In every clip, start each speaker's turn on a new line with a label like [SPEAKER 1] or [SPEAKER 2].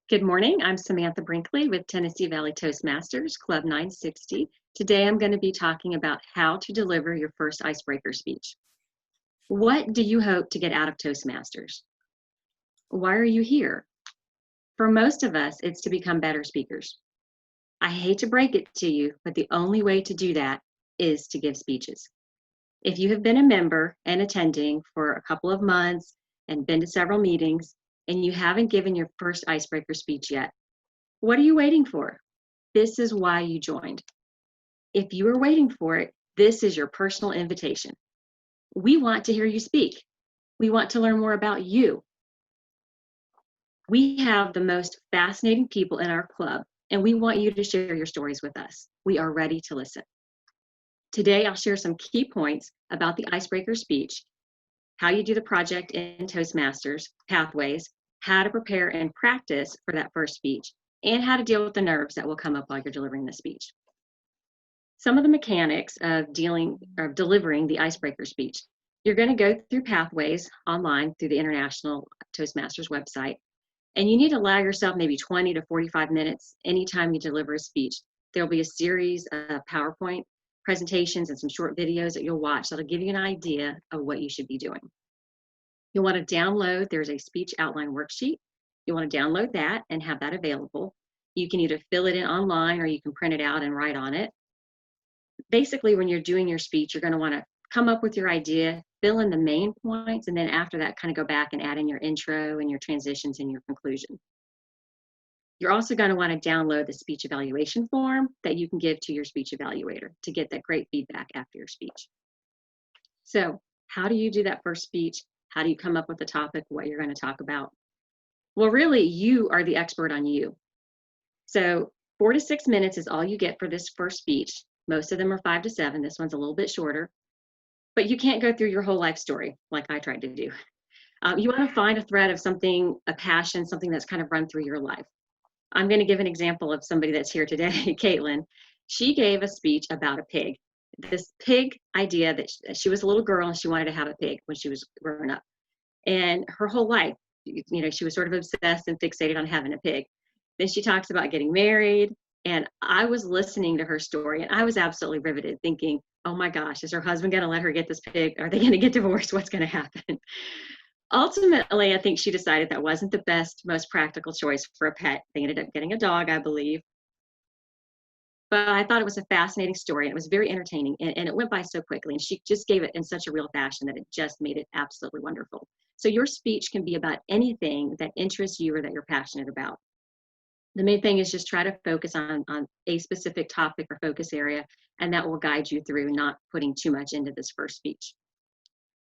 [SPEAKER 1] Good morning. I'm Samantha Brinkley with Tennessee Valley Toastmasters, Club 960. Today I'm going to be talking about how to deliver your first icebreaker speech. What do you hope to get out of Toastmasters? Why are you here? For most of us, it's to become better speakers. I hate to break it to you, but the only way to do that is to give speeches. If you have been a member and attending for a couple of months and been to several meetings, and you haven't given your first icebreaker speech yet, what are you waiting for? This is why you joined. If you are waiting for it, this is your personal invitation. We want to hear you speak. We want to learn more about you. We have the most fascinating people in our club, and we want you to share your stories with us. We are ready to listen. Today, I'll share some key points about the icebreaker speech, how you do the project in Toastmasters, pathways, how to prepare and practice for that first speech, and how to deal with the nerves that will come up while you're delivering the speech. Some of the mechanics of delivering the icebreaker speech. You're going to go through pathways online through the International Toastmasters website, and you need to allow yourself maybe 20 to 45 minutes anytime you deliver a speech. There'll be a series of PowerPoint presentations and some short videos that you'll watch that'll give you an idea of what you should be doing. You'll want to download, there's a speech outline worksheet. You want to download that and have that available. You can either fill it in online or you can print it out and write on it. Basically, when you're doing your speech, you're going to want to come up with your idea, fill in the main points, and then after that, kind of go back and add in your intro and your transitions and your conclusion. You're also going to want to download the speech evaluation form that you can give to your speech evaluator to get that great feedback after your speech. So, how do you do that first speech? How do you come up with the topic, what you're going to talk about? Well, really, you are the expert on you. So 4 to 6 minutes is all you get for this first speech. Most of them are 5 to 7. This one's a little bit shorter. But you can't go through your whole life story like I tried to do. You want to find a thread of something, a passion, something that's kind of run through your life. I'm going to give an example of somebody that's here today, Caitlin. She gave a speech about a pig. This pig idea that she was a little girl and she wanted to have a pig when she was growing up. And her whole life, she was sort of obsessed and fixated on having a pig. Then she talks about getting married. And I was listening to her story and I was absolutely riveted thinking, oh my gosh, is her husband going to let her get this pig? Are they going to get divorced? What's going to happen? Ultimately, I think she decided that wasn't the best, most practical choice for a pet. They ended up getting a dog, I believe. But I thought it was a fascinating story and it was very entertaining and it went by so quickly and she just gave it in such a real fashion that it just made it absolutely wonderful. So your speech can be about anything that interests you or that you're passionate about. The main thing is just try to focus on a specific topic or focus area, and that will guide you through not putting too much into this first speech.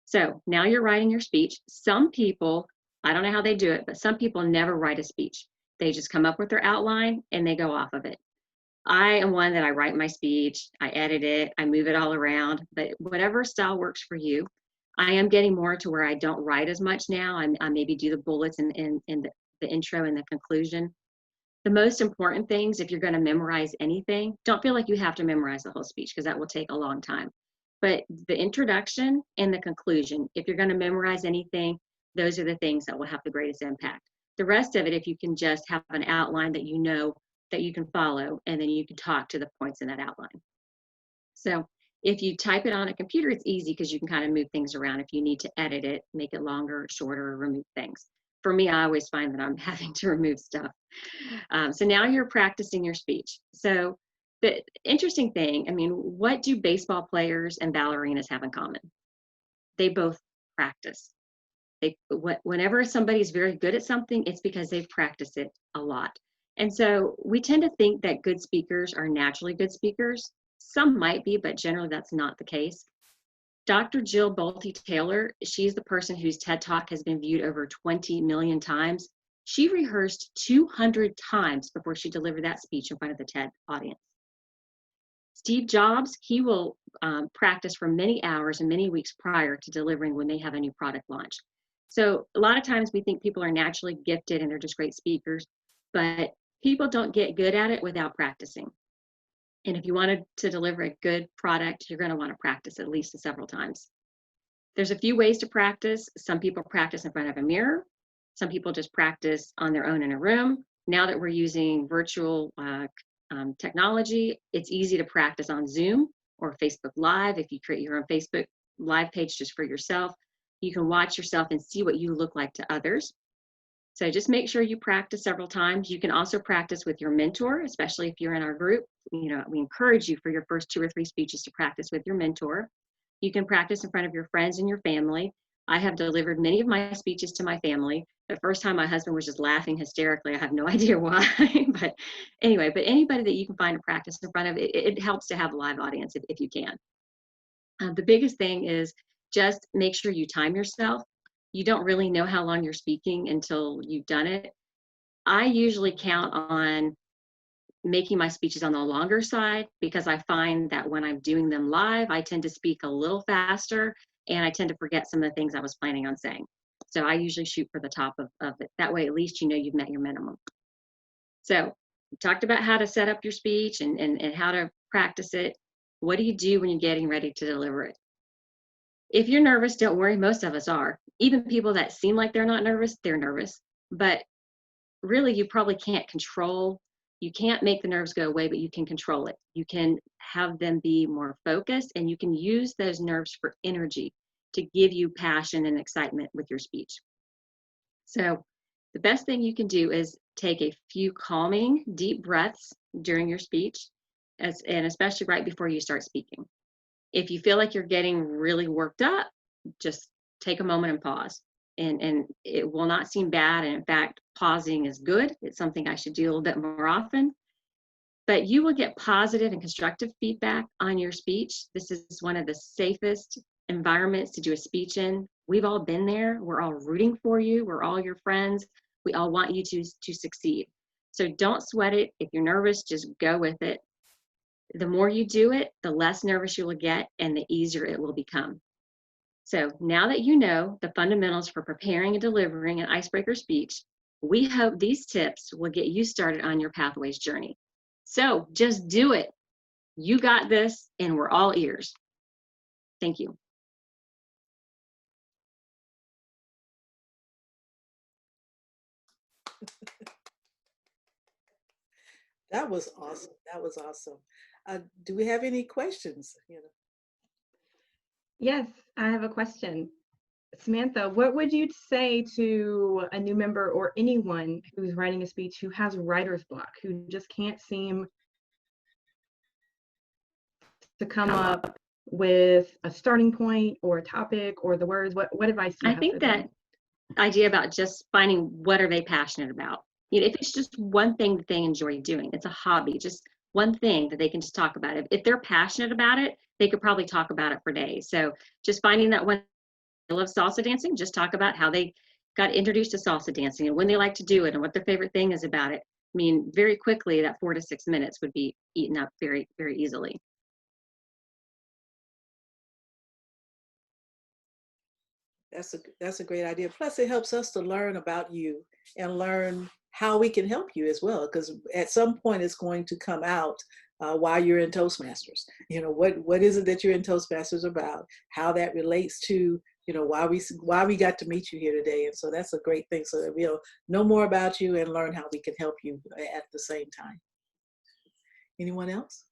[SPEAKER 1] So now you're writing your speech. Some people, I don't know how they do it, but some people never write a speech. They just come up with their outline and they go off of it. I am one that I write my speech, I edit it, I move it all around, but whatever style works for you. I am getting more to where I don't write as much now. I maybe do the bullets and the intro and the conclusion. The most important things, if you're going to memorize anything, don't feel like you have to memorize the whole speech because that will take a long time. But the introduction and the conclusion, if you're going to memorize anything, those are the things that will have the greatest impact. The rest of it, if you can just have an outline that you know that you can follow, and then you can talk to the points in that outline. So if you type it on a computer, it's easy because you can kind of move things around if you need to edit it, make it longer, shorter, or remove things. For me, I always find that I'm having to remove stuff. So now you're practicing your speech. So the interesting thing, what do baseball players and ballerinas have in common? They both practice. Whenever somebody's very good at something, it's because they've practiced it a lot. And so we tend to think that good speakers are naturally good speakers. Some might be, but generally that's not the case. Dr. Jill Bolte Taylor, she's the person whose TED Talk has been viewed over 20 million times. She rehearsed 200 times before she delivered that speech in front of the TED audience. Steve Jobs, he will practice for many hours and many weeks prior to delivering when they have a new product launch. So a lot of times we think people are naturally gifted and they're just great speakers, but people don't get good at it without practicing. And if you wanted to deliver a good product, you're going to want to practice at least several times. There's a few ways to practice. Some people practice in front of a mirror. Some people just practice on their own in a room. now that we're using virtual technology, it's easy to practice on Zoom or Facebook Live. If you create your own Facebook Live page just for yourself, you can watch yourself and see what you look like to others. So just make sure you practice several times. You can also practice with your mentor, especially if you're in our group. You know, we encourage you for your first 2 or 3 speeches to practice with your mentor. You can practice in front of your friends and your family. I have delivered many of my speeches to my family. The first time my husband was just laughing hysterically. I have no idea why, but anyway, but anybody that you can find to practice in front of, it helps to have a live audience if you can. The biggest thing is just make sure you time yourself. You don't really know how long you're speaking until you've done it. I usually count on making my speeches on the longer side because I find that when I'm doing them live, I tend to speak a little faster and I tend to forget some of the things I was planning on saying. So I usually shoot for the top of it. That way, at least you know you've met your minimum. So we talked about how to set up your speech and how to practice it. What do you do when you're getting ready to deliver it? If you're nervous, don't worry, most of us are. Even people that seem like they're not nervous, they're nervous. But really, you probably can't control, you can't make the nerves go away, but you can control it. You can have them be more focused, and you can use those nerves for energy to give you passion and excitement with your speech. So the best thing you can do is take a few calming, deep breaths during your speech, and especially right before you start speaking. If you feel like you're getting really worked up, just take a moment and pause. And it will not seem bad. And in fact, pausing is good. It's something I should do a little bit more often. But you will get positive and constructive feedback on your speech. This is one of the safest environments to do a speech in. We've all been there. We're all rooting for you. We're all your friends. We all want you to succeed. So don't sweat it. If you're nervous, just go with it. The more you do it, the less nervous you will get and the easier it will become. So now that you know the fundamentals for preparing and delivering an icebreaker speech, we hope these tips will get you started on your Pathways journey. So just do it. You got this, and we're all ears. Thank you.
[SPEAKER 2] That was awesome. That was awesome. Do we have any questions?
[SPEAKER 3] Yes, I have a question. Samantha, what would you say to a new member or anyone who's writing a speech who has writer's block, who just can't seem to come up with a starting point or a topic or the words? What advice do you
[SPEAKER 1] I
[SPEAKER 3] have
[SPEAKER 1] think
[SPEAKER 3] for
[SPEAKER 1] that
[SPEAKER 3] them?
[SPEAKER 1] idea about just finding what are they passionate about. You know, if it's just one thing that they enjoy doing, it's a hobby, just one thing that they can just talk about. If they're passionate about it, they could probably talk about it for days. So just finding that one. They love salsa dancing, just talk about how they got introduced to salsa dancing and when they like to do it and what their favorite thing is about it. I mean, very quickly, that 4 to 6 minutes would be eaten up very, very easily.
[SPEAKER 2] That's a great idea. Plus, it helps us to learn about you and learn how we can help you as well. Because at some point, it's going to come out while you're in Toastmasters. You know, what is it that you're in Toastmasters about? How that relates to why we got to meet you here today. And so that's a great thing. So that we'll know more about you and learn how we can help you at the same time. Anyone else?